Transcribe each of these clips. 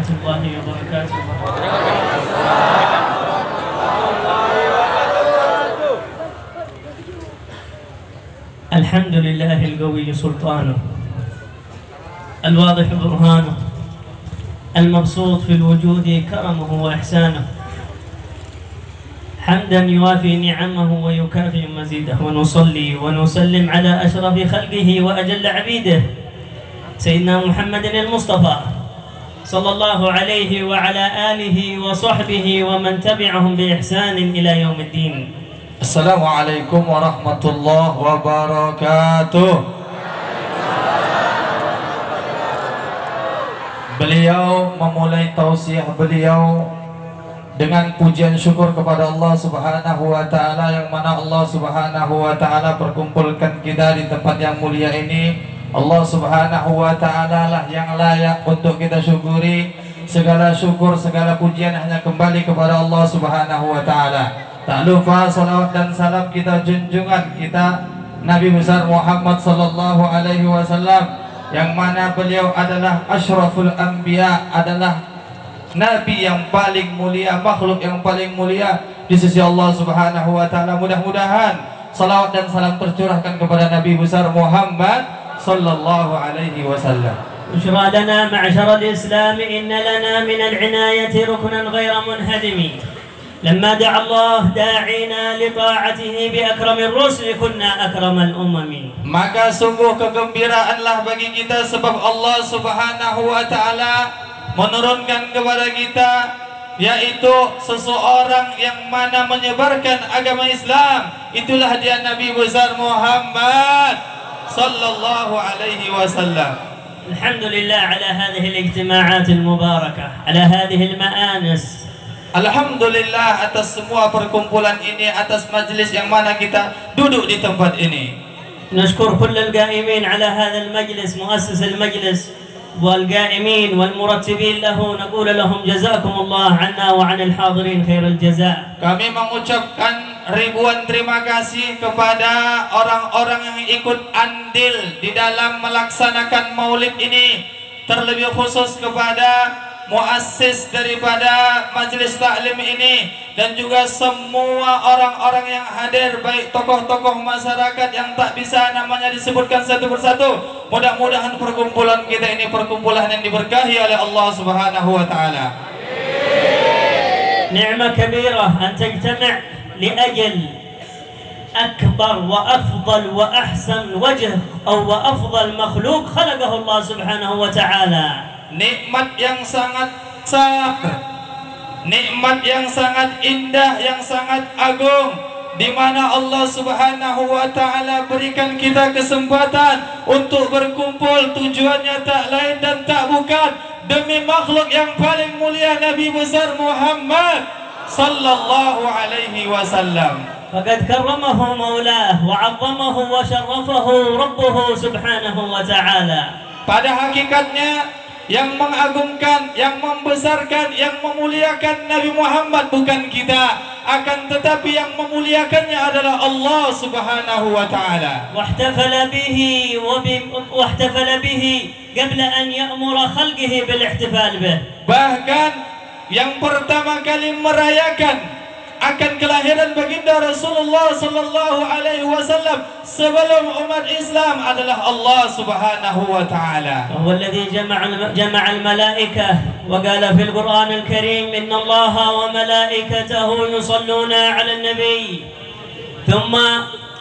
الله وبركاته. الحمد لله القوي سلطانه، الواضح برهانه، المبسوط في الوجود كرمه وإحسانه، حمدا يوافي نعمه ويكافئ مزيده. ونصلي ونسلم على أشرف خلقه وأجل عبيده سيدنا محمد المصطفى صلى الله عليه وعلى آله وصحبه ومن تبعهم بإحسان إلى يوم الدين. Assalamualaikum warahmatullahi wabarakatuh. Beliau memulai tausiah beliau dengan pujian syukur kepada Allah Subhanahu wa taala, yang mana Allah Subhanahu wa taala perkumpulkan kita di tempat yang mulia ini. Allah Subhanahu wa taala lah yang layak untuk kita syukuri. Segala syukur, segala pujian hanya kembali kepada Allah Subhanahu wa taala. Tak lupa salawat dan salam kita junjungan kita Nabi besar Muhammad sallallahu alaihi wasallam, yang mana beliau adalah asyraful anbiya, adalah nabi yang paling mulia, makhluk yang paling mulia di sisi Allah Subhanahu wa taala. Mudah-mudahan salawat dan salam tercurahkan kepada Nabi besar Muhammad sallallahu alaihi wasallam. بشرى لنا معشر الإسلام إن لنا من العناية ركنا غير منهدم. لما دعا الله داعينا لطاعته بأكرم الرسل كنا أكرم الأمم. Maka sungguh kegembiraanlah bagi kita sebab Allah Subhanahu wa taala menurunkan kepada kita, yaitu seseorang yang mana menyebarkan agama Islam. Itulah dia Nabi besar Muhammad sallallahu alaihi wasallam. الحمد لله على هذه الاجتماعات المباركة، على هذه المآنس. Alhamdulillah atas semua perkumpulan ini, atas majlis yang mana kita duduk di tempat ini. نشكر كل القائمين على هذا المجلس، مؤسس المجلس والقائمين والمرتبين له، نقول لهم جزاكم الله عنا وعن الحاضرين خير الجزاء. Kami mengucapkan ribuan terima kasih kepada orang-orang yang ikut andil di dalam melaksanakan maulid ini, terlebih khusus kepada muassis daripada majlis taklim ini, dan juga semua orang-orang yang hadir, baik tokoh-tokoh masyarakat yang tak bisa namanya disebutkan satu persatu. Mudah-mudahan perkumpulan kita ini perkumpulan yang diberkahi oleh Allah Subhanahu wa taala. نعمة كبيرة أن تجتمع لأجل أكبر وأفضل وأحسن وجه أو وأفضل مخلوق خلقه الله سبحانه وتعالى. Nikmat yang sangat besar, nikmat yang sangat indah, yang sangat agung, di mana Allah Subhanahu wa taala berikan kita kesempatan untuk berkumpul. Tujuannya tak lain dan tak bukan demi makhluk yang paling mulia, Nabi besar Muhammad sallallahu alaihi wasallam. فقد كرمه مولاه وعظمه وشرفه ربه سبحانه وتعالى. Pada hakikatnya yang mengagungkan, yang membesarkan, yang memuliakan Nabi Muhammad bukan kita, akan tetapi yang memuliakannya adalah Allah Subhanahu wa taala. واحتفل به قبل أن يأمر خلقه بالاحتفال به. Bahkan yang pertama kali merayakan akan kelahiran baginda Rasulullah sallallahu alaihi wasallam sebelum umat Islam adalah Allah Subhanahu wa taala. هو الذي جمع الملائكة وقال في القرآن الكريم إن الله وملائكته يصلون على النبي، ثم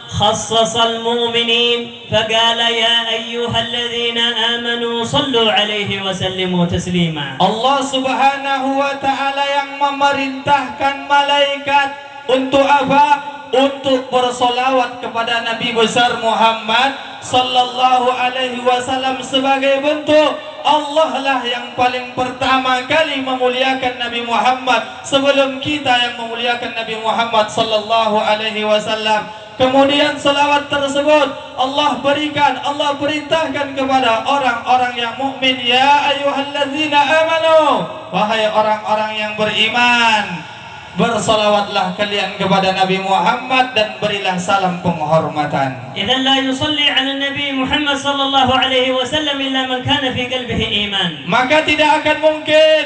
خصص المؤمنين فقال يا أيها الذين آمنوا صلوا عليه وسلموا تسليما. Allah Subhanahu wa taala yang memerintahkan malaikat untuk apa? Untuk bersolawat kepada Nabi besar Muhammad sallallahu alaihi wasallam, sebagai bentuk Allah lah yang paling pertama kali memuliakan Nabi Muhammad sebelum kita yang memuliakan Nabi Muhammad sallallahu alaihi wasallam. Kemudian selawat tersebut Allah berikan, Allah perintahkan kepada orang-orang yang mukmin, ya ayyuhalladzina amanu, wahai orang-orang yang beriman, bersalawatlah kalian kepada Nabi Muhammad dan berilah salam penghormatan. إذا لا يصلي على النبي محمد صلى الله عليه وسلم إلا من كان في قلبه إيمان. Maka tidak akan mungkin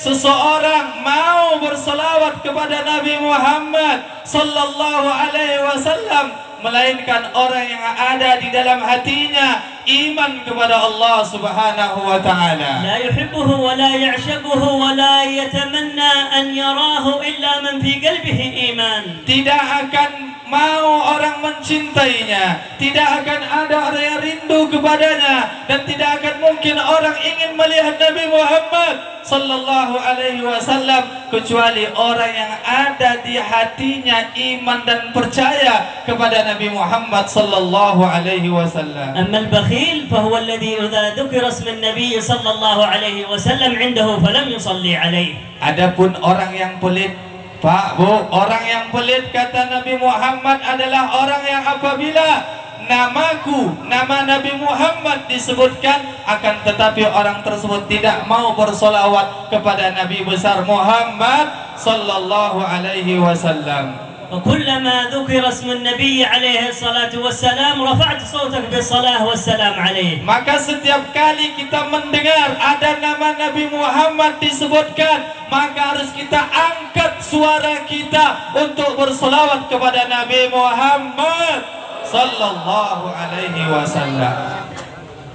seseorang mau bersalawat kepada Nabi Muhammad sallallahu alaihi wasallam melainkan orang yang ada di dalam hatinya iman kepada Allah Subhanahu wa taala. لا يحبه ولا يعشقه ولا يتمنى أن يراه إلا من في قلبه إيمان. Tidak akan mau orang mencintainya, tidak akan ada orang yang rindu kepadanya, dan tidak akan mungkin orang ingin melihat Nabi Muhammad sallallahu alaihi wasallam kecuali orang yang ada di hatinya iman dan percaya kepada Nabi Muhammad sallallahu alaihi wasallam. أما البخيل فهو الذي إذا ذكر اسم النبي صلى الله عليه وسلم عنده فلم يصلي عليه. Adapun orang yang pelit, Pak, Bu, orang yang pelit kata Nabi Muhammad adalah orang yang apabila nama Nabi Muhammad disebutkan akan tetapi orang tersebut tidak mau bersolawat kepada Nabi besar Muhammad sallallahu alaihi wasallam. وكلما ذكر اسم النبي عليه الصلاة والسلام رفعت صوتك بالصلاة والسلام عليه. Maka setiap kali kita mendengar ada nama Nabi Muhammad disebutkan, maka harus kita angkat suara kita untuk bersolawat kepada Nabi Muhammad sallallahu alaihi wasallam.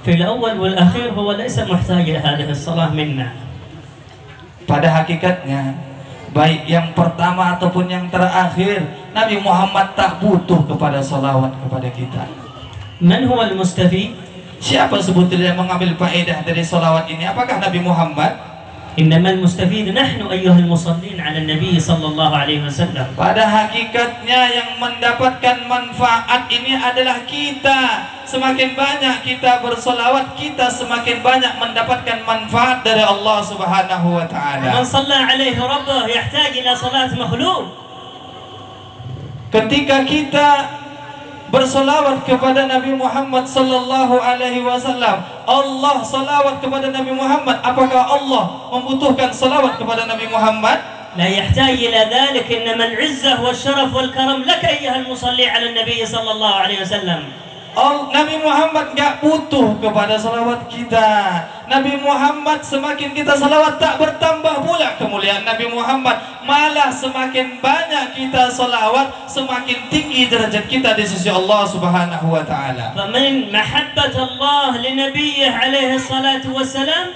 في الأول والأخير هو ليس محتاج إلى هذه الصلاة منا. Pada hakikatnya baik yang pertama ataupun yang terakhir, Nabi Muhammad tak butuh kepada salawat kepada kita. من هو المستفيد؟ Siapa sebetulnya yang mengambil faedah dari salawat ini? Apakah Nabi Muhammad? إنما المستفيد نحن أيها المصلين على النبي صلى الله عليه وسلم. Pada hakikatnya yang mendapatkan manfaat ini adalah kita. Semakin banyak kita bersolawat, kita semakin banyak mendapatkan manfaat dari Allah Subhanahu wa taala. من صلى عليه ربه يحتاج إلى صلاة مخلوق. Ketika kita bersolawat kepada Nabi Muhammad sallallahu alaihi wasallam, Allah salawat kepada Nabi Muhammad. Apakah Allah membutuhkan salawat kepada Nabi Muhammad? لا يحتاج إلى ذلك. إنما العزة والشرف والكرم لك أيها المصلي على النبي صلى الله عليه وسلم. Nabi Muhammad gak butuh kepada salawat kita. Nabi Muhammad semakin kita salawat tak bertambah pula kemuliaan Nabi Muhammad, malah semakin banyak kita salawat semakin tinggi derajat kita di sisi Allah Subhanahu wa taala. فمن محبة الله لنبيه عليه الصلاة والسلام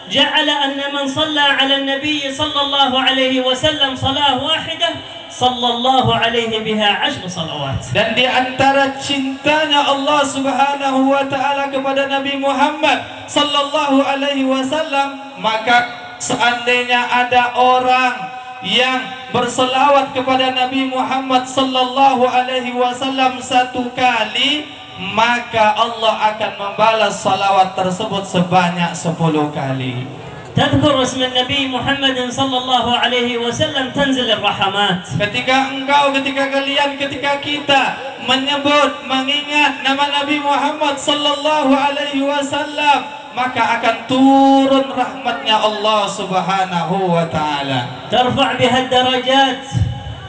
جعل أن من صلى على النبي صلى الله عليه وسلم صلاة واحدة صلى الله عليه بها 10 صلوات. Dan di antara cintanya Allah Subhanahu wa taala kepada Nabi Muhammad sallallahu alaihi wasallam, maka seandainya ada orang yang berselawat kepada Nabi Muhammad sallallahu alaihi wasallam 1 kali, maka Allah akan membalas salawat tersebut sebanyak 10 kali. تذكر اسم النبي محمد صلى الله عليه وسلم تنزل الرحمات. Ketika kalian, ketika kita menyebut, mengingat nama Nabi Muhammad sallallahu alaihi wasallam, maka akan turun rahmatnya Allah Subhanahu wa taala. ترفع بها الدرجات.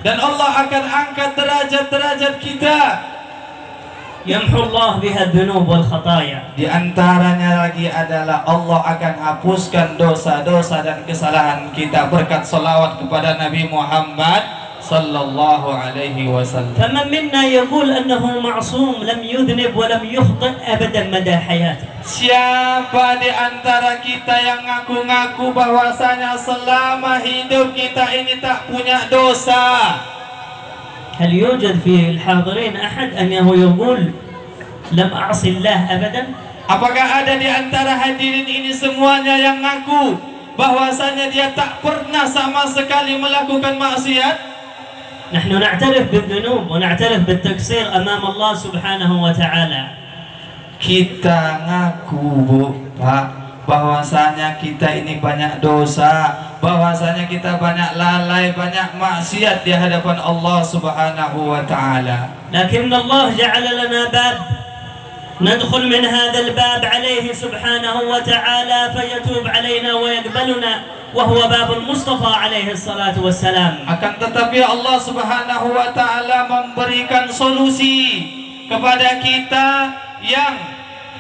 Dan Allah akan angkat derajat-derajat kita. يمحو الله بها الذنوب والخطايا. Di antaranya lagi adalah Allah akan hapuskan dosa-dosa dan kesalahan kita berkat salawat kepada Nabi Muhammad sallallahu alaihi wasallam. فمن منا يقول أنه معصوم لم يذنب ولم يخطئ أبدا مدى حياته. Siapa di antara kita yang ngaku-ngaku bahwasanya selama hidup kita ini tak punya dosa? هل يوجد في الحاضرين أحد أنه يقول لم أعصي الله أبدا؟ Apakah ada di antara hadirin ini semuanya yang ngaku bahwasanya dia tak pernah sama sekali melakukan maksiat? نحن نعترف بالذنوب ونعترف بالتقصير أمام الله سبحانه وتعالى. Kita ngaku, Bu, Pak, bahwasanya kita ini banyak dosa, bahwasanya kita banyak lalai, banyak maksiat di hadapan Allah Subhanahu wa taala. لكن الله جعل لنا باب ندخل من هذا الباب عليه سبحانه وتعالى فيتوب علينا ويقبلنا وهو باب المصطفى عليه الصلاة والسلام. Akan tetapi Allah Subhanahu wa taala memberikan solusi kepada kita yang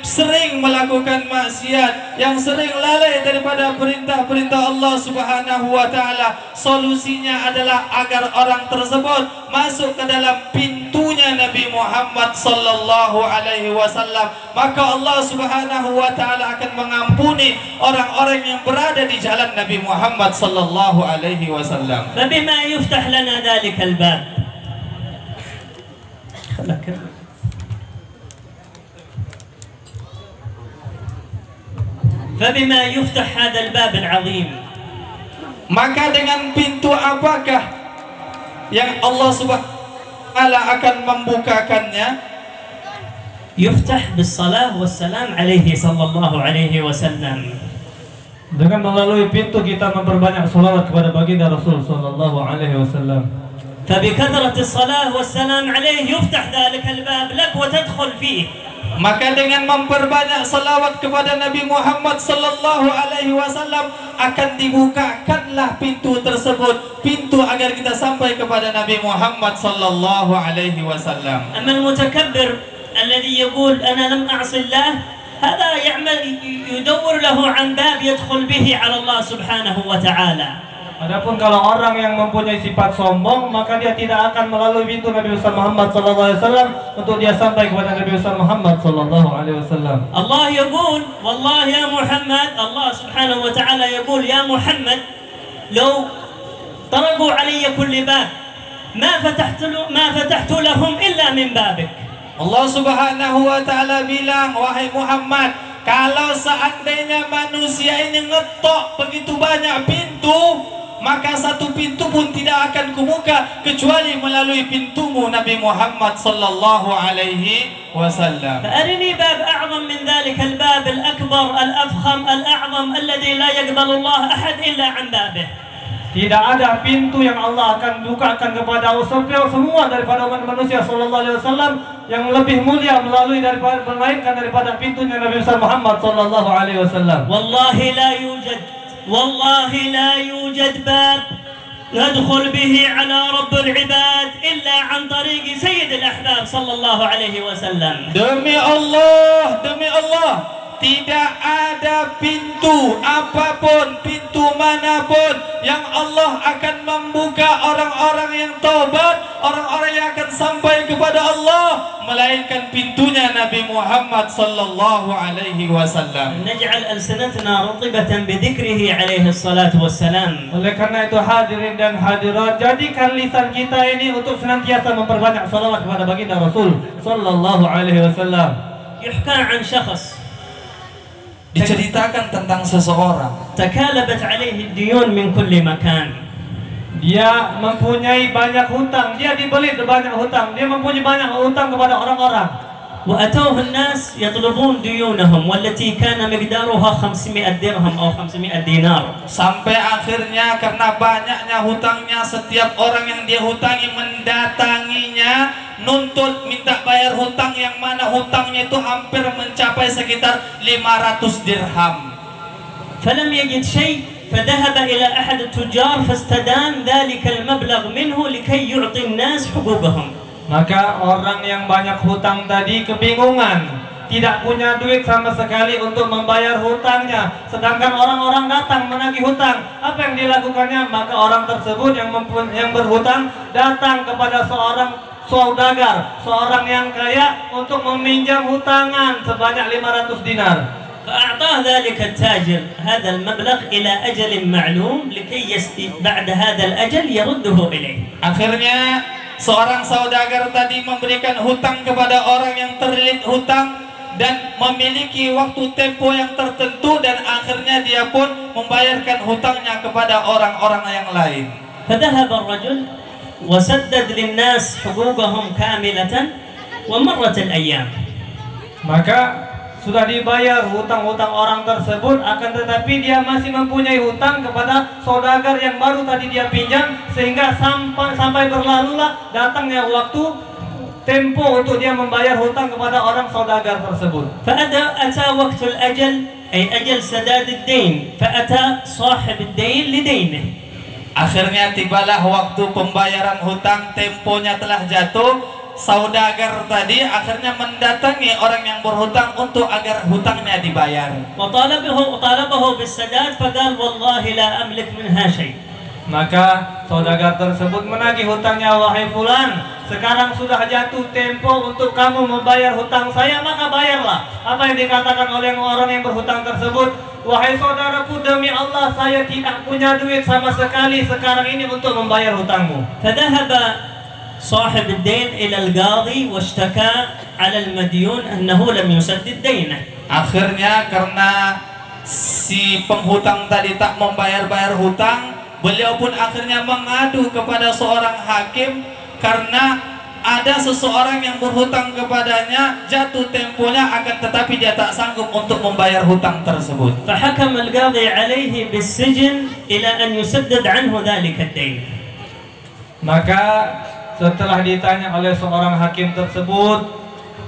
sering melakukan maksiat, yang sering lalai daripada perintah-perintah Allah Subhanahu wa taala. Solusinya adalah agar orang tersebut masuk ke dalam pintunya Nabi Muhammad sallallahu alaihi wasallam. Maka Allah Subhanahu wa taala akan mengampuni orang-orang yang berada di jalan Nabi Muhammad sallallahu alaihi wasallam. فبما يفتح لنا ذلك الباب. فبما يفتح هذا الباب العظيم. Maka dengan pintu apakah yang Allah Subhanahu wa taala akan membukakannya? يفتح بالصلاة والسلام عليه صلى الله عليه وسلم. Dengan melalui pintu kita memperbanyak salawat kepada baginda Rasul sallallahu alaihi wasallam. فبكثرة الصلاة والسلام عليه يفتح ذلك الباب لك وتدخل فيه. Maka dengan memperbanyak salawat kepada Nabi Muhammad sallallahu alaihi wasallam akan dibukakanlah pintu tersebut, pintu agar kita sampai kepada Nabi Muhammad sallallahu alaihi wasallam. أما المتكبر الذي يقول أنا لم أعصي الله هذا يعمل يدور له عن باب يدخل به على الله سبحانه وتعالى. Adapun kalau orang yang mempunyai sifat sombong, maka dia tidak akan melalui pintu Nabi besar Muhammad sallallahu alaihi wasallam untuk dia sampai kepada Nabi besar Muhammad sallallahu alaihi wasallam. Allah يقول والله يا محمد, Allah subhanahu wa ta'ala يقول يا محمد لو طرقوا علي كل باب ما فتحت لهم إلا من بابك. Allah Subhanahu wa taala bilang, wahai Muhammad, kalau seandainya manusia ini ngetok begitu banyak pintu, maka satu pintu pun tidak akan kubuka kecuali melalui pintumu Nabi Muhammad sallallahu alaihi wasallam. فأرني باب أعظم من ذلك الباب الأكبر الأفخم الأعظم الذي لا يقبل الله أحد إلا عن بابه. Tidak ada pintu yang Allah akan bukakan kepada semua daripada umat manusia sallallahu alaihi wasallam yang lebih mulia melalui daripada melainkan daripada pintunya Nabi besar Muhammad sallallahu alaihi wasallam. والله لا يوجد باب ندخل به على رب العباد إلا عن طريق سيد الأحباب صلى الله عليه وسلم. Demi Allah, tidak ada pintu apapun, pintu manapun yang Allah akan membuka orang-orang yang taubat, orang-orang yang akan sampai kepada Allah, melainkan pintunya Nabi Muhammad sallallahu alaihi wasallam. نجعل ألسنتنا رطبة بذكره عليه الصلاة والسلام. Oleh karena itu hadirin dan hadirat, jadikan lisan kita ini untuk senantiasa memperbanyak salawat kepada baginda Rasul sallallahu alaihi wasallam. يحكى عن شخص Diceritakan tentang seseorang تكالبت عليه الديون من كل مكان. Dia mempunyai banyak hutang, dia dibelit banyak hutang, dia mempunyai banyak hutang kepada orang-orang. وأتوه الناس يطلبون ديونهم والتي كان مقدارها 500 درهم أو 500 دينار. Sampai akhirnya karena banyaknya hutangnya, setiap orang yang dia hutangi mendatanginya, nuntut minta bayar hutang, yang mana hutangnya itu hampir mencapai sekitar 500 dirham. فلم يجد شيء فذهب إلى أحد التجار فاستدان ذلك المبلغ منه لكي يعطي الناس حقوقهم. Maka orang yang banyak hutang tadi kebingungan, tidak punya duit sama sekali untuk membayar hutangnya. Sedangkan orang-orang datang menagih hutang. Apa yang dilakukannya? Maka orang tersebut yang berhutang datang kepada seorang saudagar, seorang yang kaya, untuk meminjam hutangan sebanyak 500 dinar. فأعطاه ذلك التاجر هذا المبلغ إلى أجل معلوم لكي بعد هذا الأجل يرده إليه. Akhirnya seorang saudagar tadi memberikan hutang kepada orang yang terlilit hutang dan memiliki waktu tempo yang tertentu, dan akhirnya dia pun membayarkan hutangnya kepada orang-orang yang lain. فذهب الرجل وسدد للناس حقوقهم كاملة ومرت الأيام. Maka sudah dibayar hutang-hutang orang tersebut, akan tetapi dia masih mempunyai hutang kepada saudagar yang baru tadi dia pinjam, sehingga sampai berlalulah datangnya waktu tempo untuk dia membayar hutang kepada orang saudagar tersebut. فأتى وقت الأجل أي أجل سداد الدين، فأتى صاحب الدين لدينه. Akhirnya tibalah waktu pembayaran hutang, temponya telah jatuh. Saudagar tadi akhirnya mendatangi orang yang berhutang untuk agar hutangnya dibayar. وطالبه بالسداد فقال والله لا أملك منها شيء. Maka saudagar tersebut menagih hutangnya, wahai fulan, sekarang sudah jatuh tempo untuk kamu membayar hutang saya, maka bayarlah. Apa yang dikatakan oleh orang yang berhutang tersebut? Wahai saudaraku, demi Allah saya tidak punya duit sama sekali sekarang ini untuk membayar hutangmu. فذهب صاحب الدين إلى القاضي واشتكى على المديون أنه لم يسدد دينه. Akhirnya karena si penghutang tadi tak membayar hutang, beliau pun akhirnya mengadu kepada seorang hakim karena ada seseorang yang berhutang kepadanya, jatuh temponya akan tetapi dia tak sanggup untuk membayar hutang tersebut. فحكم القاضي عليه بالسجن إلى أن يسدد عنه ذلك الدين. Maka setelah ditanya oleh seorang hakim tersebut,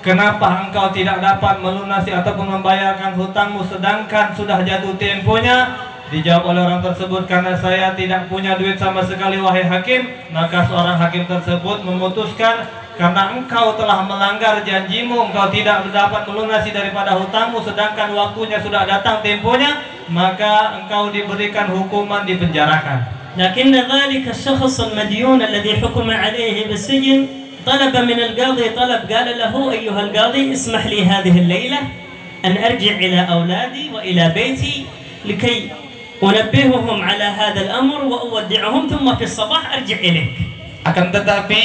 kenapa engkau tidak dapat melunasi ataupun membayarkan hutangmu sedangkan sudah jatuh temponya? Dijawab oleh orang tersebut, karena saya tidak punya duit sama sekali wahai hakim. Maka seorang hakim tersebut memutuskan, karena engkau telah melanggar janjimu, engkau tidak dapat melunasi daripada hutangmu sedangkan waktunya sudah datang temponya, maka engkau diberikan hukuman dipenjarakan. لكن ذلك الشخص المديون الذي حكم عليه بالسجن طلب من القاضي طلب، قال له أيها القاضي اسمح لي هذه الليلة أن أرجع إلى أولادي وإلى بيتي لكي أنبههم على هذا الأمر وأودعهم ثم في الصباح أرجع إليك. Akan tetapi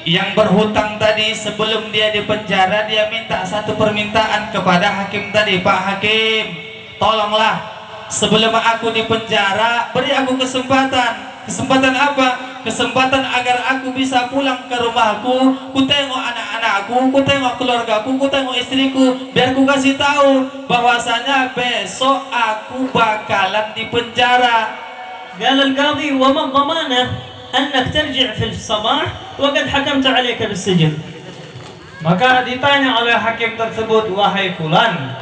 yang berhutang tadi sebelum dia dipenjara, dia minta satu permintaan kepada hakim tadi, Pak Hakim, tolonglah sebelum aku dipenjara beri aku kesempatan. Kesempatan apa? Kesempatan agar aku bisa pulang ke rumahku, ku tengok anak-anakku, ku tengok keluargaku, ku tengok istriku, biar ku kasih tahu bahwasanya besok aku bakalan dipenjara. قال القاضي وما الضمانة أنك ترجع في الصباح وقد حكمت عليك بالسجن. Maka ditanya oleh hakim tersebut, wahai fulan,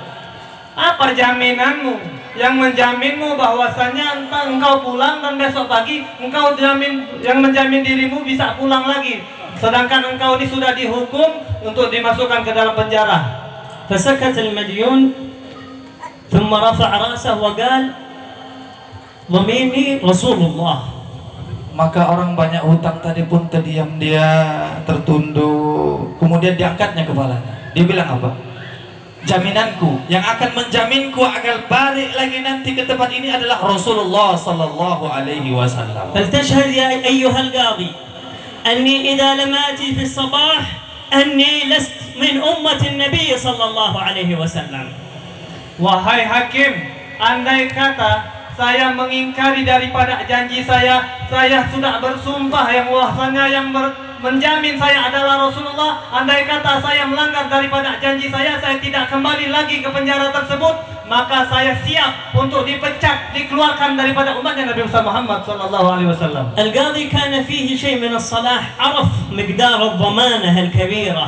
apa jaminanmu yang menjaminmu bahwasanya engkau pulang dan besok pagi engkau menjamin dirimu bisa pulang lagi, sedangkan engkau sudah dihukum untuk dimasukkan ke dalam penjara. فسكت المديون ثم رفع رأسه وقال ضميني رسول الله. Maka orang banyak hutang tadi pun terdiam, dia tertunduk, kemudian diangkatnya kepalanya. Dia bilang apa? Jaminanku yang akan menjaminku agar balik lagi nanti ke tempat ini adalah Rasulullah sallallahu alaihi wasallam. فلتشهد يا أيها القاضي أني إذا لم آتي في الصباح أني لست من أمة النبي صلى الله عليه وسلم. Wahai hakim, andai kata saya mengingkari daripada janji saya sudah bersumpah yang bahwasanya yang menjamin saya adalah Rasulullah. Andai kata saya melanggar daripada janji saya tidak kembali lagi ke penjara tersebut, maka saya siap untuk dipecat, dikeluarkan daripada umatnya Nabi Muhammad sallallahu alaihi wasallam. القاضي كان فيه شيء من الصلاح، عرف مقدار الضمانة الكبيرة.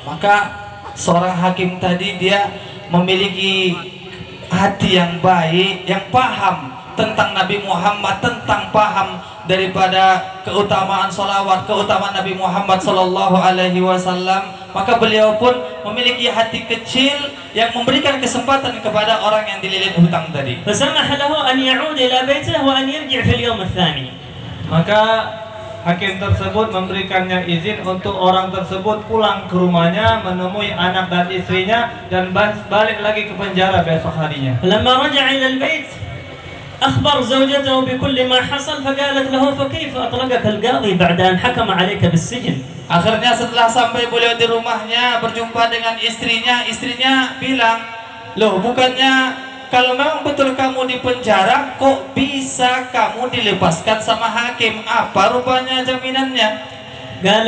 Maka seorang hakim tadi dia memiliki hati yang baik, yang paham tentang Nabi Muhammad, tentang paham daripada keutamaan salawat, keutamaan Nabi Muhammad sallallahu alaihi wasallam. Maka beliau pun memiliki hati kecil yang memberikan kesempatan kepada orang yang dililit hutang tadi. فسمح له أن يعود إلى بيته وأن يرجع في اليوم الثاني. Maka hakim tersebut memberikannya izin untuk orang tersebut pulang ke rumahnya, menemui anak dan istrinya, dan balik lagi ke penjara besok harinya. لما رجع إلى البيت أخبر زوجته بكل ما حصل فقالت له فكيف أطلقك القاضي بعد أن حكم عليك بالسجن. Akhirnya setelah sampai beliau di rumahnya berjumpa dengan istrinya bilang, loh bukannya kalau memang betul kamu di penjara, kok bisa kamu dilepaskan sama hakim? Apa rupanya jaminannya? قال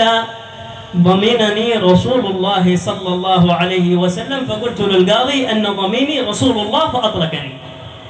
ضمنني رسول الله صلى الله عليه وسلم فقلت للقاضي أن ضميني رسول الله فأطلقني.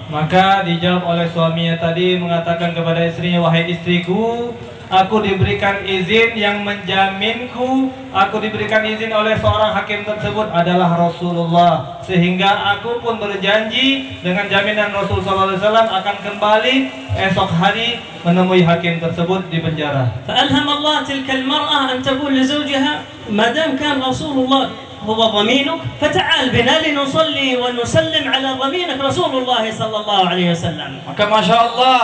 Maka dijawab oleh suaminya tadi, mengatakan kepada istrinya, wahai istriku, aku diberikan izin yang menjaminku, aku diberikan izin oleh seorang hakim tersebut adalah Rasulullah, sehingga aku pun berjanji dengan jaminan Rasul sallallahu alaihi wasallam akan kembali esok hari menemui hakim tersebut di penjara. فألهم الله تلك المرأة أن تقول لزوجها ما دام كان رسول الله هو ضمينك فتعال بنا لنصلي ونسلم على ضمينك رسول الله صلى الله عليه وسلم. Maka Masya Allah,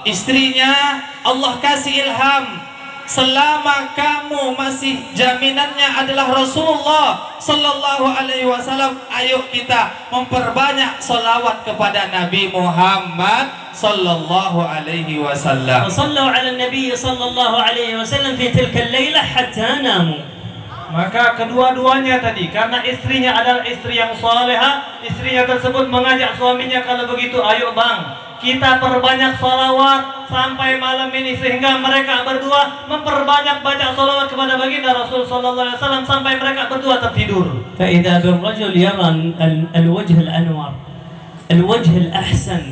istrinya Allah kasih ilham, selama kamu masih jaminannya adalah Rasulullah sallallahu alaihi wasallam, ayo kita memperbanyak salawat kepada Nabi Muhammad sallallahu alaihi wasallam. وصلوا على النبي صلى الله عليه وسلم في تلك الليلة حتى ناموا. Maka kedua-duanya tadi, karena istrinya adalah istri yang salehah, istrinya tersebut mengajak suaminya, kalau begitu ayo bang, kita perbanyak salawat sampai malam ini, sehingga mereka berdua memperbanyak baca salawat kepada baginda Rasul sallallahu alaihi wasallam sampai mereka berdua tertidur. فإذا بالرجل يرى الوجه الأنور، الوجه الأحسن،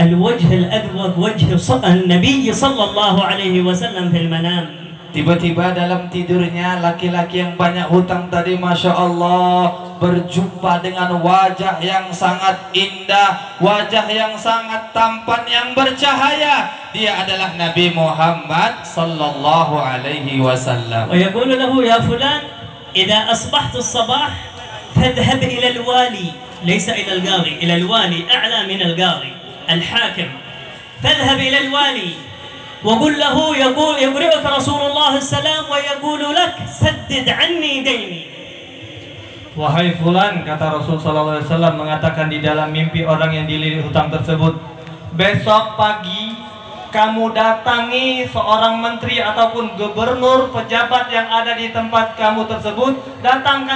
الوجه الأدوب، وجه النبي صلى الله عليه وسلم في المنام. Tiba-tiba dalam tidurnya laki-laki yang banyak hutang tadi Masya Allah berjumpa dengan wajah yang sangat indah, wajah yang sangat tampan, yang bercahaya. Dia adalah Nabi Muhammad sallallahu alaihi wasallam. ويقول له يا فلان إذا أصبحت الصباح فاذهب إلى الوالي، ليس إلى القاضي، إلى الوالي أعلى من القاضي الحاكم، فاذهب إلى الوالي وقل له يقرئك رسول الله السلام ويقول لك سدد عني ديني. Wahai fulan, kata Rasul sallallahu alaihi wasallam mengatakan di dalam mimpi orang yang dililit hutang tersebut, besok pagi kamu datangi seorang menteri ataupun gubernur, pejabat yang ada di tempat kamu tersebut, datang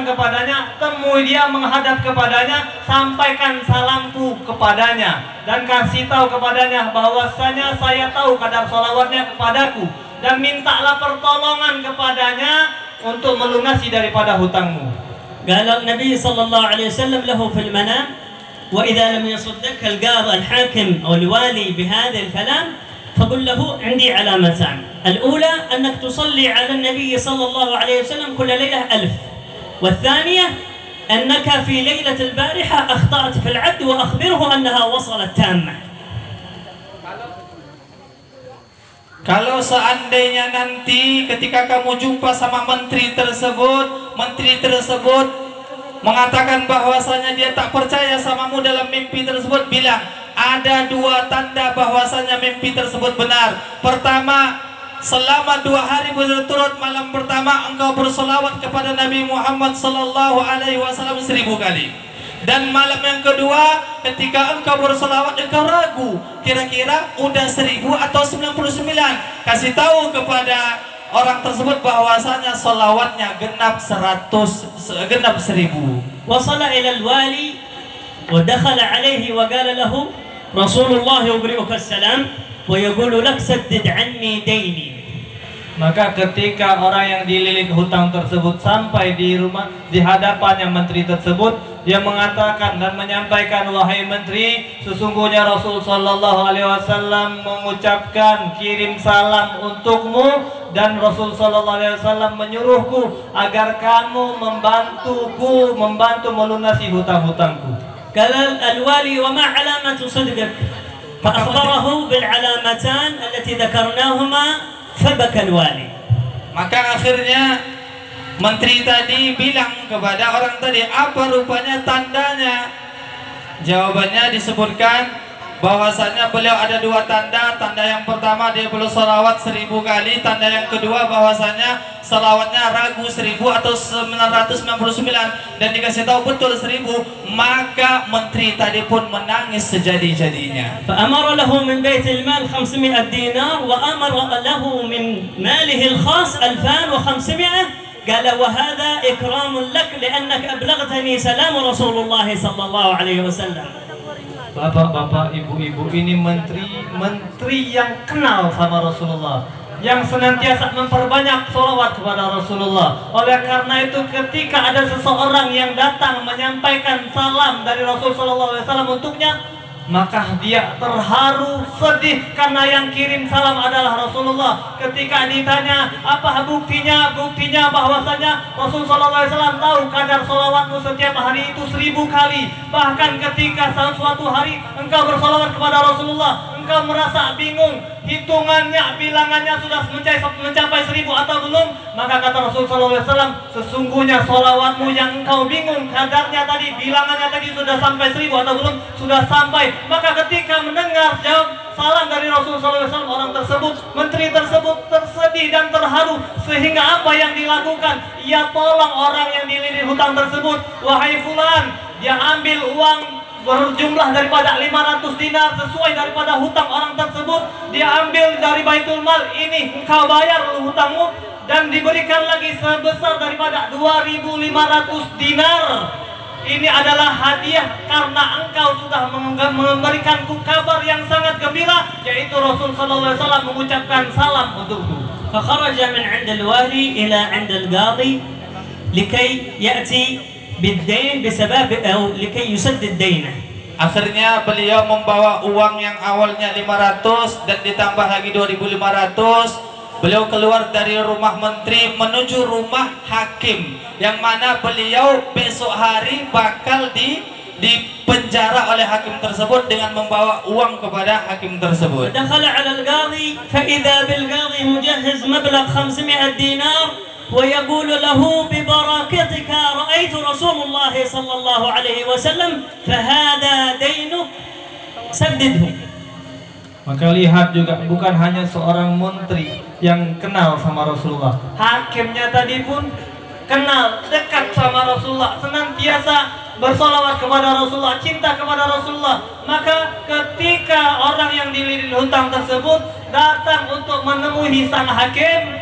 kepadanya, temui dia, menghadap kepadanya, sampaikan salamku kepadanya, dan kasih tahu kepadanya bahwasanya saya tahu kadar salawatnya kepadaku, dan mintalah pertolongan kepadanya untuk melunasi daripada hutangmu. قال النبي صلى الله عليه وسلم له في المنام وإذا لم يصدك القاضي الحاكم أو الوالي بهذا الكلام فقل له عندي علامتان، الأولى أنك تصلي على النبي صلى الله عليه وسلم كل ليلة 1000، والثانية أنك في ليلة البارحة أخطأت في العد وأخبره أنها وصلت تامة. Kalau seandainya nanti ketika kamu jumpa sama menteri tersebut mengatakan bahwasanya dia tak percaya samamu dalam mimpi tersebut, bilang ada dua tanda bahwasanya mimpi tersebut benar. Pertama, selama 2 hari berturut-turut malam pertama engkau bersolawat kepada Nabi Muhammad sallallahu alaihi wasallam 1000 kali. Dan malam yang kedua ketika engkau bersolawat engkau ragu kira-kira udah 1000 atau 99. Kasih tahu kepada orang tersebut bahwasanya solawatnya genap 1000. وصل إلى الوالي ودخل عليه وقال له رسول الله يبرئك السلام ويقول لك سدد عني ديني. Maka ketika orang yang dililit hutang tersebut sampai di rumah, di hadapannya menteri tersebut, dia mengatakan dan menyampaikan, wahai menteri, sesungguhnya Rasul sallallahu alaihi wasallam mengucapkan kirim salam untukmu, dan Rasul sallallahu alaihi wasallam menyuruhku agar kamu membantu melunasi hutang-hutangku. قال الوالي وما علامة صدقك؟ فأخبره بالعلامتان التي ذكرناهما فبكى الوالي. Maka akhirnya menteri tadi bilang kepada orang tadi, apa rupanya tandanya? Jawabannya disebutkan bahwasanya beliau ada 2 tanda. Tanda yang pertama dia bersolawat 1000 kali. Tanda yang kedua bahwasanya salawatnya ragu 1000 atau 999, dan dikasih tahu betul 1000. Maka menteri tadi pun menangis sejadi-jadinya. فأمر له من بيت المال 500 دينار وأمر له من ماله الخاص 2500. قال وهذا إكرام لك لأنك أبلغتني سلام رسول الله صلى الله عليه وسلم. Bapak-bapak, ibu-ibu, ini menteri yang kenal sama Rasulullah, yang senantiasa memperbanyak sholawat kepada Rasulullah. Oleh karena itu ketika ada seseorang yang datang menyampaikan salam dari Rasul sallallahu alaihi wasallam untuknya, maka dia terharu, sedih karena yang kirim salam adalah Rasulullah. Ketika ditanya apa buktinya, bahwasanya Rasul sallallahu alaihi wasallam tahu kadar sholawatmu setiap hari itu 1000 kali. Bahkan ketika suatu hari engkau bersolawat kepada Rasulullah, engkau merasa bingung, hitungannya, bilangannya sudah mencapai 1000 atau belum, maka kata Rasul sallallahu alaihi wasallam, sesungguhnya sholawatmu yang engkau bingung kadarnya tadi, bilangannya tadi sudah sampai 1000 atau belum, sudah sampai. Maka ketika mendengar jawab salam dari Rasul sallallahu alaihi wasallam, orang tersebut, menteri tersebut tersedih dan terharu, sehingga apa yang dilakukan? Ia tolong orang yang dililit hutang tersebut. Wahai fulan, dia ambil uang berjumlah daripada 500 dinar sesuai daripada hutang orang tersebut, dia ambil dari Baitul Mal, ini engkau bayar hutangmu, dan diberikan lagi sebesar daripada 2.500 dinar. Ini adalah hadiah karena engkau sudah memberikanku kabar yang sangat gembira, yaitu Rasul sallallahu alaihi wasallam mengucapkan salam untukku. فخرج من عند الوالي إلى عند القاضي لكي يأتي بالدين بسبب أو لكي يسدد دينه. Akhirnya beliau membawa uang yang awalnya 500 dan ditambah lagi 2.500. Beliau keluar dari rumah menteri menuju rumah hakim, yang mana beliau besok hari bakal dipenjara oleh hakim tersebut dengan membawa uang kepada hakim tersebut. دخل على القاضي فإذا بالقاضي مجهز مبلغ 500 دينار ويقول له ببركتك رأيت رسول الله صلى الله عليه وسلم فهذا دينك سدده. Maka lihat juga, bukan hanya seorang menteri yang kenal sama Rasulullah, hakimnya tadi pun kenal dekat sama Rasulullah, senantiasa bersolawat kepada Rasulullah, cinta kepada Rasulullah. Maka ketika orang yang dililit hutang tersebut datang untuk menemui sang hakim,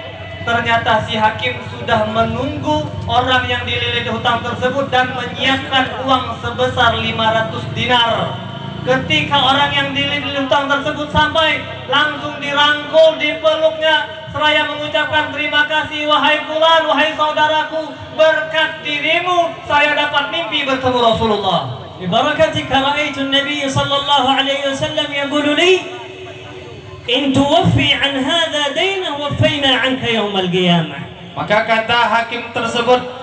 ternyata si hakim sudah menunggu orang yang dililit hutang tersebut dan menyiapkan uang sebesar 500 dinar. Ketika orang yang dililit hutang tersebut sampai, langsung dirangkul, dipeluknya, seraya mengucapkan terima kasih, wahai fulan, wahai saudaraku, berkat dirimu saya dapat mimpi bertemu Rasulullah. ببركتك رأيت النبي صلى الله عليه وسلم يقول لي إن توفي عن هذا دينه وفينا عنك يوم القيامة. Maka kata hakim tersebut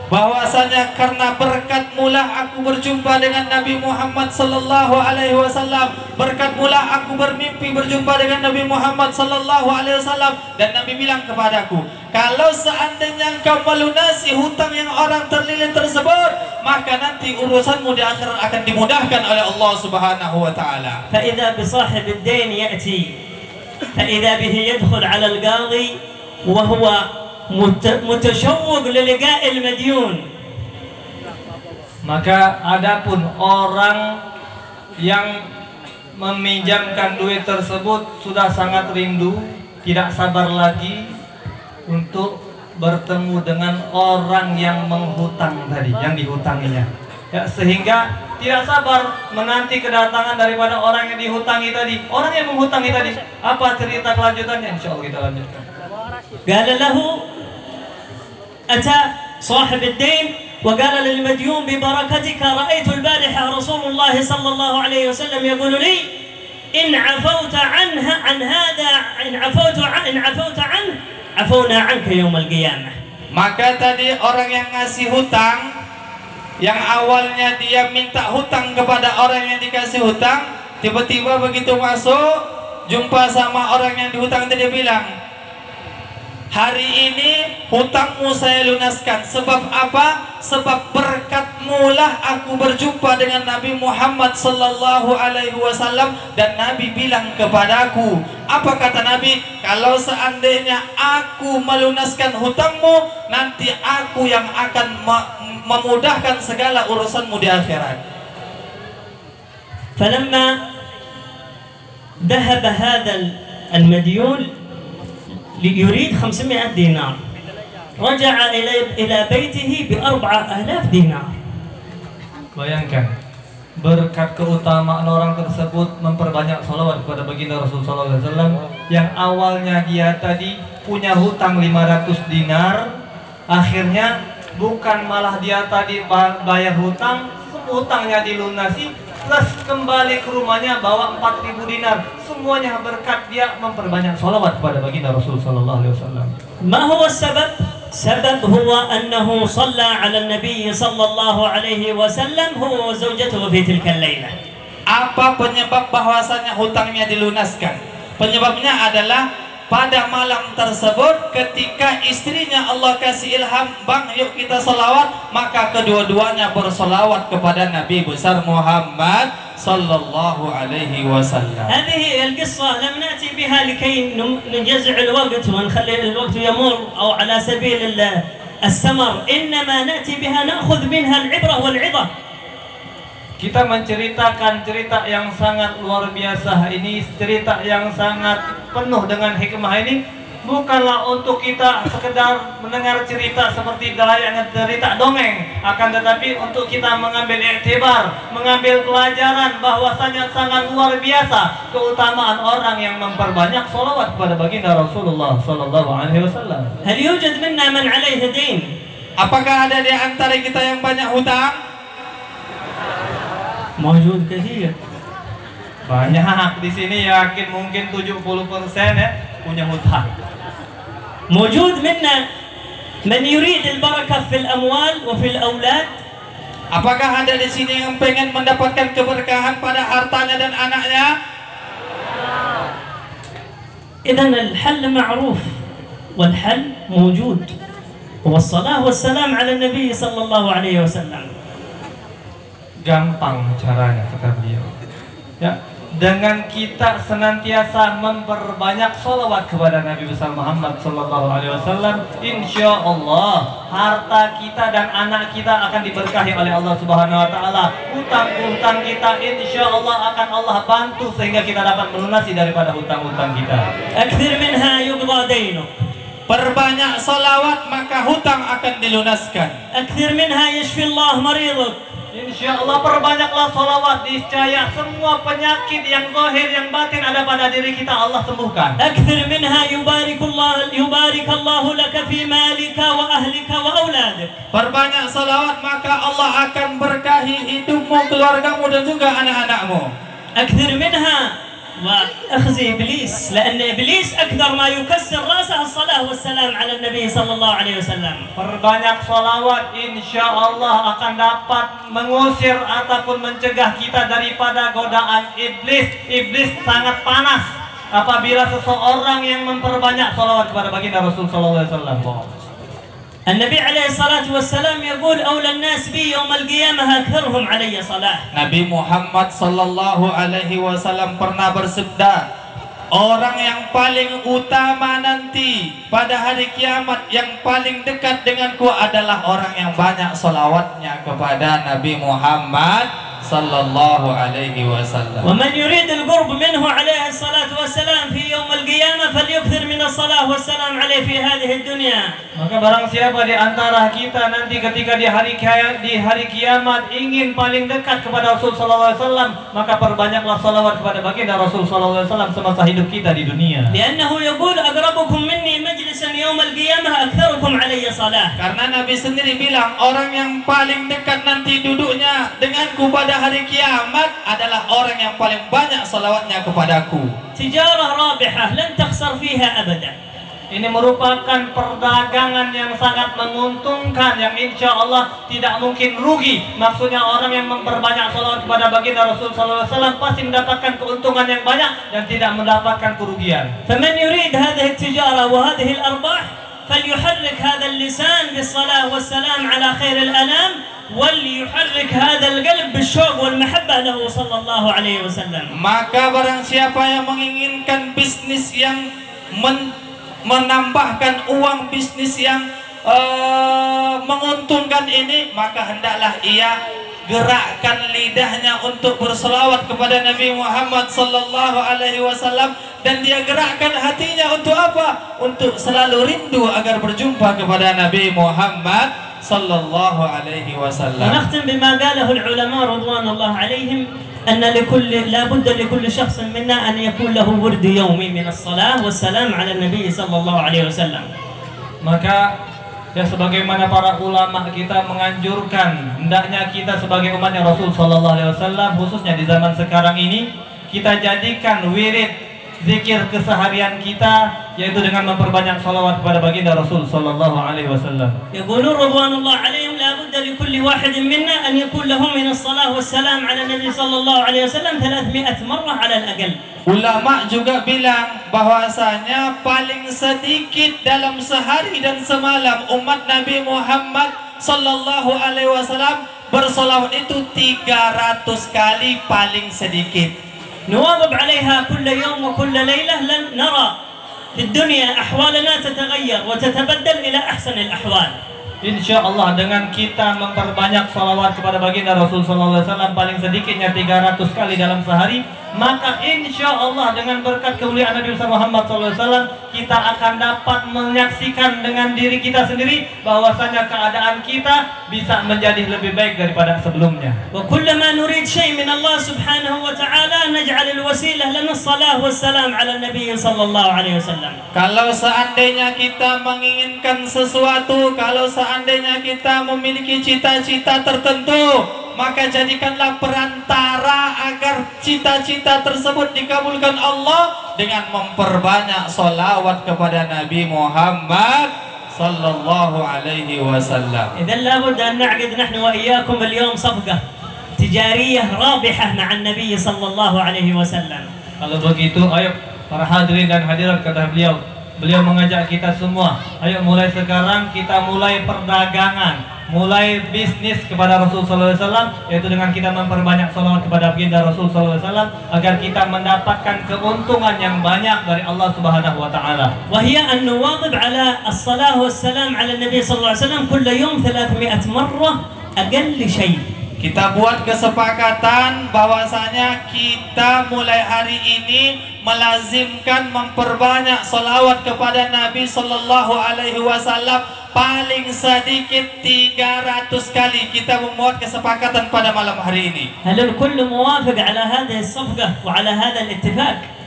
bahwasanya karena berkat mulah aku berjumpa dengan Nabi Muhammad sallallahu alaihi wasallam, berkat mulah aku bermimpi berjumpa dengan Nabi Muhammad sallallahu alaihi wasallam, dan Nabi bilang kepadaku, kalau seandainya engkau melunasi hutang yang orang terlilit tersebut, maka nanti urusanmu di akhirat akan dimudahkan oleh Allah Subhanahu wa taala. فإذا بصاحب الدين يأتي فإذا به يدخل على القاضي وهو متشوق للقاء المديون. Maka adapun orang yang meminjamkan duit tersebut sudah sangat rindu, tidak sabar lagi untuk bertemu dengan orang yang menghutang tadi, yang dihutanginya, ya, sehingga tidak sabar menanti kedatangan daripada orang yang dihutangi tadi, orang yang menghutangi tadi. Apa cerita kelanjutannya? Insya Allah kita lanjutkan. قال له أتى صاحب الدين وقال للمديون ببركتك رأيت البارحة رسول الله صلى الله عليه وسلم يقول لي إن عفوت عنه عن هذا إن عفوت عنه عفونا عنك يوم القيامة. Maka tadi orang yang ngasih hutang, yang awalnya dia minta hutang kepada orang yang dikasih hutang, tiba-tiba begitu masuk jumpa sama orang yang dihutang itu, dia bilang, hari ini hutangmu saya lunaskan. Sebab apa? Sebab berkatmu lah aku berjumpa dengan Nabi Muhammad sallallahu alaihi wasallam, dan Nabi bilang kepadaku, apa kata Nabi? Kalau seandainya aku melunaskan hutangmu, nanti aku yang akan memudahkan segala urusanmu di akhirat. فلما ذهب هذا المديون يريد 500 دينار رجع إلى بيته ب4,000 دينار. Bayangkan, berkat keutamaan orang tersebut memperbanyak salawat kepada baginda Rasul sallallahu alaihi wasallam, yang awalnya dia tadi punya hutang 500 dinar, akhirnya bukan malah dia tadi bayar hutang, hutangnya dilunasi, plus kembali ke rumahnya bawa 4.000 dinar. Semuanya berkat dia memperbanyak salawat kepada baginda Rasul sallallahu alaihi wasallam. ما هو السبب؟ سبب هو أنه صلى على النبي صلى الله عليه وسلم هو وزوجته في تلك الليلة. Apa penyebab bahwasanya hutangnya dilunaskan? Penyebabnya adalah pada malam tersebut ketika istrinya Allah kasih ilham, bang yuk kita salawat, maka kedua-duanya bersalawat kepada Nabi besar Muhammad sallallahu alaihi wasallam. هذه هي القصة، لم نأتي بها لكي نجزع الوقت ونخلي الوقت يمر أو على سبيل السمر، إنما نأتي بها نأخذ منها العبرة والعظة. Kita menceritakan cerita yang sangat luar biasa ini, cerita yang sangat penuh dengan hikmah ini, bukanlah untuk kita sekedar mendengar cerita seperti layaknya cerita dongeng, akan tetapi untuk kita mengambil iktibar, mengambil pelajaran bahwasanya sangat luar biasa keutamaan orang yang memperbanyak salawat kepada baginda Rasulullah sallallahu alaihi wasallam. هل يوجد منا من عليه دين؟ Apakah ada di antara kita yang banyak hutang? موجود كثير. Banyak di sini, yakin mungkin 70% ya punya hutang. موجود منا من يريد البركة في الأموال وفي الأولاد. Apakah ada di sini yang pengen mendapatkan keberkahan pada hartanya dan anaknya? إذن الحل معروف والحل موجود، والصلاة والسلام على النبي صلى الله عليه وسلم. Gampang caranya kata beliau. Ya, dengan kita senantiasa memperbanyak salawat kepada Nabi besar Muhammad sallallahu alaihi wasallam, insya Allah harta kita dan anak kita akan diberkahi oleh Allah Subhanahu wa taala. Hutang-hutang kita insya Allah akan Allah bantu sehingga kita dapat melunasi daripada hutang-hutang kita. أكثر منها يقضى دينك. Perbanyak salawat maka hutang akan dilunaskan. أكثر منها يشفي الله مريضك. Insya Allah perbanyaklah salawat, niscaya semua penyakit yang zahir yang batin ada pada diri kita Allah sembuhkan. أكثر منها يبارك الله لك في مالك وأهلك وأولادك. Perbanyak salawat maka Allah akan berkahi hidupmu, keluargamu dan juga anak-anakmu. أكثر منها وأخزي إبليس، لأن إبليس أكثر ما يكسر رأسه الصلاة والسلام على النبي صلى الله عليه وسلم. Perbanyak salawat insya Allah akan dapat mengusir ataupun mencegah kita daripada godaan iblis. Iblis sangat panas apabila seseorang yang memperbanyak salawat kepada baginda Rasul sallallahu alaihi wasallam. النبي عليه الصلاة والسلام يقول أولى الناس بي يوم القيامة أكثرهم علي صلاة. Nabi Muhammad sallallahu alaihi wasallam pernah bersabda, orang yang paling utama nanti pada hari kiamat, yang paling dekat denganku adalah orang yang banyak salawatnya kepada Nabi Muhammad sallallahu alaihi wasallam. ومن يريد القرب منه عليه الصلاة والسلام في يوم القيامة فليكثر من الصلاة والسلام عليه في هذه الدنيا. Maka barang siapa di antara kita nanti ketika di hari kiamat ingin paling dekat kepada Rasul sallallahu alaihi wasallam, maka perbanyaklah salawat kepada baginda Rasul sallallahu alaihi wasallam semasa hidup kita di dunia. لأنه يقول أقربكم مني مجلسا يوم القيامة أكثركم علي صلاة. Karena Nabi sendiri bilang orang yang paling dekat nanti duduknya denganku pada hari kiamat adalah orang yang paling banyak salawatnya kepadaku. تجارة رابحة لن تخسر فيها أبدا. Ini merupakan perdagangan yang sangat menguntungkan, yang insya Allah tidak mungkin rugi. Maksudnya orang yang memperbanyak salawat kepada baginda Rasul sallallahu alaihi wasallam pasti mendapatkan keuntungan yang banyak dan tidak mendapatkan kerugian. فمن يريد هذه التجارة وهذه الأرباح فليحرك هذا اللسان بالصلاة والسلام على خير الأنام، وليحرك هذا القلب بالشوق والمحبة له صلى الله عليه وسلم. Maka barang siapa yang menginginkan bisnis yang menambahkan uang, bisnis yang menguntungkan ini, maka hendaklah ia gerakkan lidahnya untuk berselawat kepada Nabi Muhammad sallallahu alaihi wasallam, dan dia gerakkan hatinya untuk apa? Untuk selalu rindu agar berjumpa kepada Nabi Muhammad sallallahu alaihi wasallam. ونختم بما قاله العلماء رضوان الله عليهم أن لا بد لكل شخص منا أن يكون له ورد يومي من الصلاة والسلام على النبي صلى الله عليه وسلم. Maka Ya sebagaimana para ulama kita menganjurkan, hendaknya kita sebagai umatnya Rasul Sallallahu Alaihi Wasallam, khususnya di zaman sekarang ini, kita jadikan wirid zikir keseharian kita, yaitu dengan memperbanyak salawat kepada baginda Rasul Sallallahu Alaihi Wasallam. يقولون رضوان الله عليهم لا بد لكل واحد منا أن يكون له من الصلاة والسلام على النبي صلى الله عليه وسلم 300 مرة على الأقل. Ulama juga bilang bahwasanya paling sedikit dalam sehari dan semalam umat Nabi Muhammad sallallahu alaihi wasallam bersolawat itu 300 kali paling sedikit. نواظب عليها كل يوم وكل ليلة لن نرى في الدنيا أحوالنا تتغير وتتبدل إلى أحسن الأحوال. Insya Allah dengan kita memperbanyak salawat kepada baginda Rasul Sallallahu Alaihi Wasallam paling sedikitnya 300 kali dalam sehari, maka insya Allah dengan berkat kemuliaan Nabi Muhammad SAW kita akan dapat menyaksikan dengan diri kita sendiri bahwasanya keadaan kita bisa menjadi lebih baik daripada sebelumnya. وكلما نريد شيء من الله سبحانه وتعالى نجعل الوسيلة لنا الصلاة والسلام على النبي صلى الله عليه وسلم. Kalau seandainya kita menginginkan sesuatu, kalau seandainya kita memiliki cita-cita tertentu, maka jadikanlah perantara agar cita-cita tersebut dikabulkan Allah dengan memperbanyak sholawat kepada Nabi Muhammad sallallahu alaihi wasallam. إذا لابد أن نعقد نحن وإياكم اليوم صفقة تجارية رابحة مع النبي صلى الله عليه وسلم. Kalau begitu, ayo para hadirin dan hadirat, kata beliau mengajak kita semua, ayo mulai sekarang kita mulai perdagangan, mulai bisnis kepada Rasul Sallallahu Alaihi Wasallam, yaitu dengan kita memperbanyak salawat kepada baginda Rasul Sallallahu Alaihi Wasallam agar kita mendapatkan keuntungan yang banyak dari Allah Subhanahu Wa Taala. وهي أن نواظب على الصلاة والسلام على النبي صلى الله عليه وسلم كل يوم 300 مرة أقل شيء. Kita buat kesepakatan bahwasanya kita mulai hari ini melazimkan memperbanyak salawat kepada Nabi sallallahu alaihi wasallam paling sedikit 300 kali. Kita membuat kesepakatan pada malam hari ini. هل الكل موافق على هذه الصفقة وعلى هذا الاتفاق؟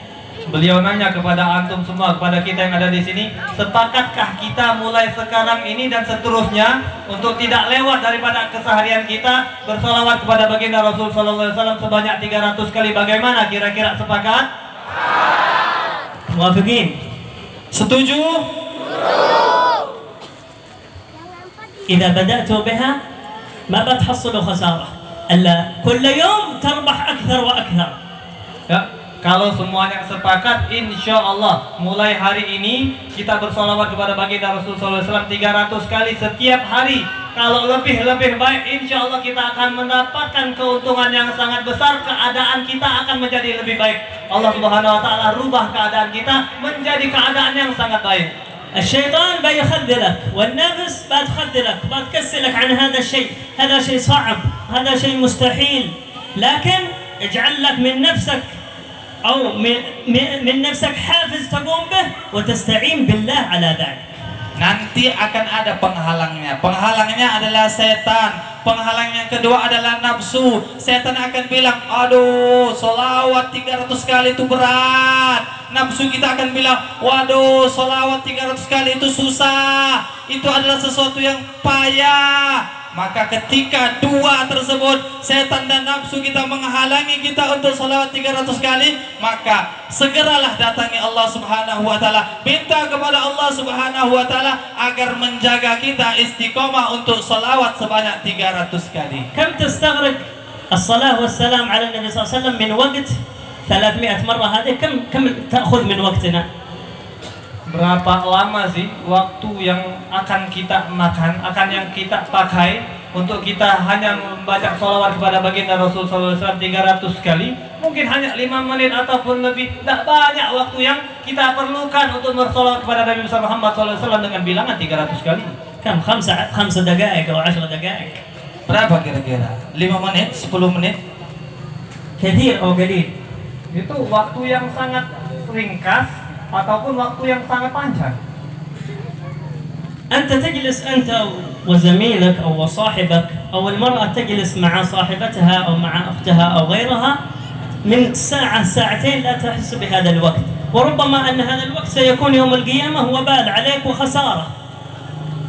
Beliau nanya kepada antum semua, kepada kita yang ada di sini, sepakatkah kita mulai sekarang ini dan seterusnya untuk tidak lewat daripada keseharian kita bersalawat kepada baginda Rasul Sallallahu Alaihi Wasallam sebanyak 300 kali? Bagaimana kira-kira, sepakat? موافقين؟ Setuju? إذا بدأتوا بها ما بتحصلوا خسارة إلا كل يوم تربح أكثر وأكثر. Ya, kalau semuanya sepakat, insya Allah mulai hari ini kita bersalawat kepada baginda Rasul SAW 300 kali setiap hari. Kalau lebih baik, insya Allah kita akan mendapatkan keuntungan yang sangat besar. Keadaan kita akan menjadi lebih baik. Allah Subhanahu Wa Taala rubah keadaan kita menjadi keadaan yang sangat baik. الشيطان بيخذلك والنفس بتخذلك بتكسلك عن هذا الشيء. هذا شيء صعب، هذا شيء مستحيل، لكن اجعل لك من نفسك أو من نفسك حافز تقوم به وتستعين بالله على ذلك. Nanti akan ada penghalangnya. Penghalangnya adalah setan. Penghalang yang kedua adalah nafsu. Setan akan bilang, aduh, sholawat 300 kali itu berat. Nafsu kita akan bilang, waduh, sholawat 300 kali itu susah. Itu adalah sesuatu yang payah. Maka ketika dua tersebut, setan dan nafsu kita menghalangi kita untuk sholawat 300 kali, maka segeralah datangi Allah Subhanahu Wa Taala, minta kepada Allah Subhanahu Wa Taala agar menjaga kita istiqomah untuk sholawat sebanyak 300 kali. كم تستغرق الصلاة والسلام على النبي صلى الله عليه وسلم من وقت 300 مرة؟ هذه كم تأخذ من وقتنا؟ Berapa lama sih waktu yang akan kita makan, akan yang kita pakai untuk kita hanya membaca sholawat kepada baginda Rasul SAW 300 kali? Mungkin hanya 5 menit ataupun lebih. Tidak banyak waktu yang kita perlukan untuk bersolawat kepada Nabi Muhammad SAW dengan bilangan 300 kali. كم 5 دقائق أو 10 دقائق؟ Berapa kira-kira? 5 menit? 10 menit? كثير أو قليل؟ Itu waktu yang sangat ringkas ataupun waktu yang sangat panjang. أنت تجلس أنت وزميلك أو صاحبك أو المرأة تجلس مع صاحبتها أو مع أختها أو غيرها من ساعة ساعتين لا تحس بهذا الوقت، وربما أن هذا الوقت سيكون يوم القيامة وبال عليك وخسارة.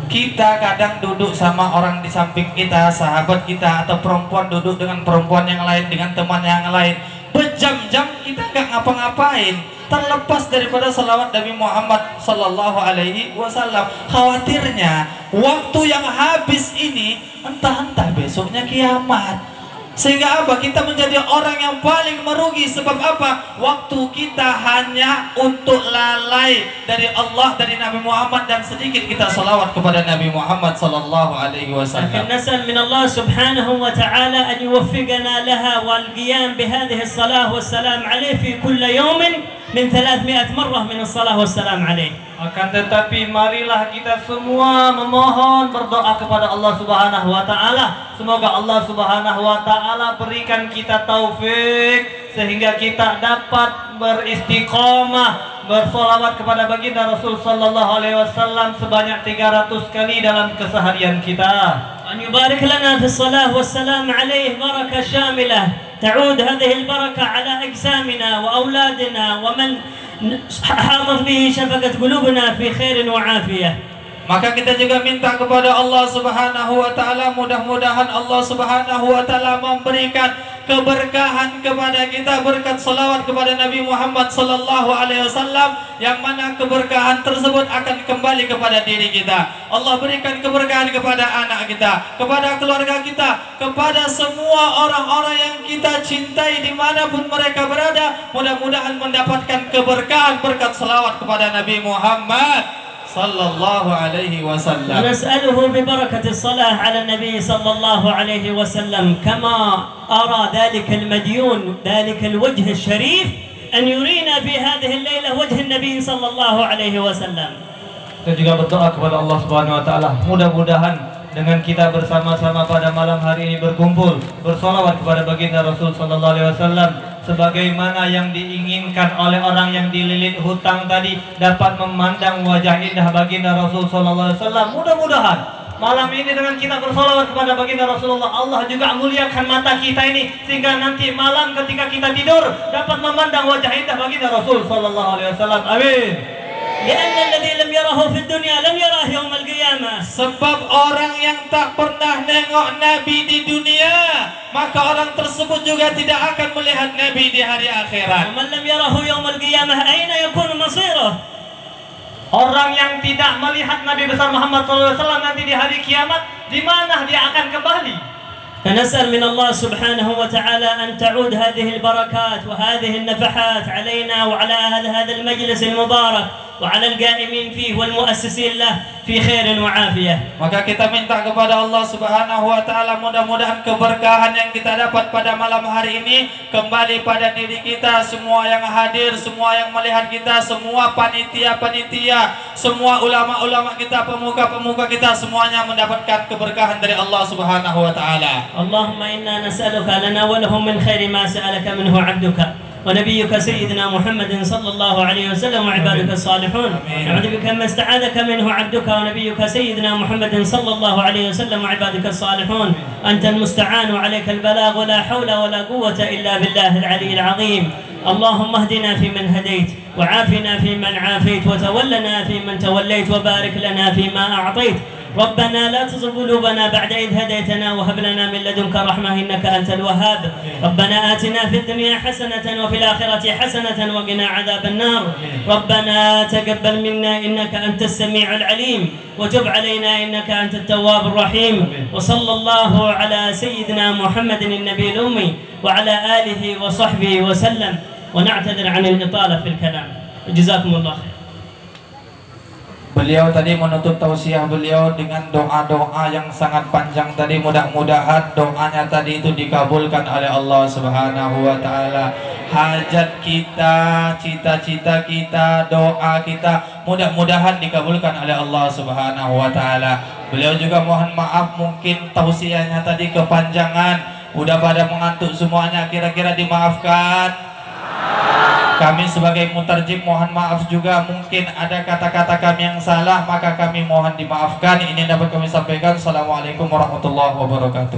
Kita kadang duduk sama orang di samping kita, sahabat kita, atau perempuan duduk dengan perempuan yang lain, dengan teman yang lain, berjam-jam kita nggak ngapa-ngapain, terlepas daripada salawat Nabi Muhammad Sallallahu Alaihi Wasallam. Khawatirnya waktu yang habis ini entah-entah besoknya kiamat. Sehingga apa? Kita menjadi orang yang paling merugi. Sebab apa? Waktu kita hanya untuk lalai dari Allah, dari Nabi Muhammad, dan sedikit kita salawat kepada Nabi Muhammad Sallallahu Alaihi Wasallam. لكن نسأل من الله سبحانه وتعالى أن يوفقنا لها والقيام بهذه الصلاة والسلام عليه في كل يوم من 300 مرة من الصلاة والسلام عليه. Akan tetapi marilah kita semua memohon berdoa kepada Allah Subhanahu wa taala. Semoga Allah Subhanahu wa taala berikan kita taufik sehingga kita dapat beristiqomah bersolawat kepada baginda Rasul sallallahu alaihi wasallam sebanyak 300 kali dalam keseharian kita. أن يبارك لنا في الصلاة والسلام عليه بركة شاملة تعود هذه البركة على أجسامنا وأولادنا ومن حاطت به شفقة قلوبنا في خير وعافية. Maka kita juga minta kepada Allah Subhanahu wa taala, mudah-mudahan Allah Subhanahu wa taala memberikan keberkahan kepada kita berkat salawat kepada Nabi Muhammad sallallahu alaihi wasallam, yang mana keberkahan tersebut akan kembali kepada diri kita. Allah berikan keberkahan kepada anak kita, kepada keluarga kita, kepada semua orang-orang yang kita cintai dimanapun mereka berada. Mudah-mudahan mendapatkan keberkahan berkat salawat kepada Nabi Muhammad sallallahu alaihi wasallam. ونسأله ببركة الصلاة على النبي صلى الله عليه وسلم كما أرى ذلك المديون ذلك الوجه الشريف أن يرينا في هذه الليلة وجه النبي صلى الله عليه وسلم. Kita juga berdoa kepada Allah Subhanahu wa taala, mudah-mudahan dengan kita bersama-sama pada malam hari ini berkumpul bersolawat kepada baginda Rasul sallallahu alaihi wasallam sebagaimana yang diinginkan oleh orang yang dililit hutang tadi, dapat memandang wajah indah baginda Rasul sallallahu alaihi wasallam. Mudah-mudahan malam ini dengan kita bersolawat kepada baginda Rasulullah, Allah juga muliakan mata kita ini sehingga nanti malam ketika kita tidur dapat memandang wajah indah baginda Rasul sallallahu alaihi wasallam. Amin. لأن الذي لم يره في الدنيا لم يراه يوم القيامة. Sebab orang yang tak pernah nengok Nabi di dunia, maka orang tersebut juga tidak akan melihat Nabi di hari akhirat. ومن لم يره يوم القيامة أين يكون مصيره؟ Orang yang tidak melihat Nabi besar Muhammad SAW nanti di hari kiamat, di mana dia akan kembali? فنسأل من الله سبحانه وتعالى أن تعود هذه البركات وهذه النفحات علينا وعلى هذا المجلس المبارك وعلى القائمين فيه والمؤسسين له في خير وعافية. Maka kita minta kepada Allah Subhanahu wa taala, mudah-mudahan keberkahan yang kita dapat pada malam hari ini kembali pada diri kita, semua yang hadir, semua yang melihat kita, semua panitia-panitia, semua ulama-ulama kita, pemuka-pemuka kita, semuanya mendapatkan keberkahan dari Allah Subhanahu wa taala. اللهم إنا نسألك لنا ولهم من خير ما سألك منه عبدك ونبيك سيدنا محمد صلى الله عليه وسلم وعبادك الصالحون. نعوذ بك مما استعاذك منه عبدك ونبيك سيدنا محمد صلى الله عليه وسلم وعبادك الصالحون. أنت المستعان وعليك البلاغ ولا حول ولا قوة إلا بالله العلي العظيم. اللهم اهدنا فيمن هديت وعافنا فيمن عافيت وتولنا فيمن توليت وبارك لنا فيما أعطيت. ربنا لا تزغ قلوبنا بعد إذ هديتنا وهب لنا من لدنك رحمة إنك أنت الوهاب. ربنا آتنا في الدنيا حسنة وفي الآخرة حسنة وقنا عذاب النار. ربنا تقبل منا إنك أنت السميع العليم وتب علينا إنك أنت التواب الرحيم. وصلى الله على سيدنا محمد النبي الأمي وعلى آله وصحبه وسلم ونعتذر عن الإطالة في الكلام. جزاكم الله خير. Beliau tadi menutup tausiah beliau dengan doa-doa yang sangat panjang tadi. Mudah-mudahan doanya tadi itu dikabulkan oleh Allah Subhanahu wa taala. Hajat kita, cita-cita kita, doa kita mudah-mudahan dikabulkan oleh Allah Subhanahu wa taala. Beliau juga mohon maaf mungkin tausiahnya tadi kepanjangan. Udah pada mengantuk semuanya, kira-kira dimaafkan. Kami sebagai mutarjim mohon maaf juga, mungkin ada kata-kata kami yang salah, maka kami mohon dimaafkan. Ini dapat kami sampaikan. Assalamualaikum warahmatullahi wabarakatuh.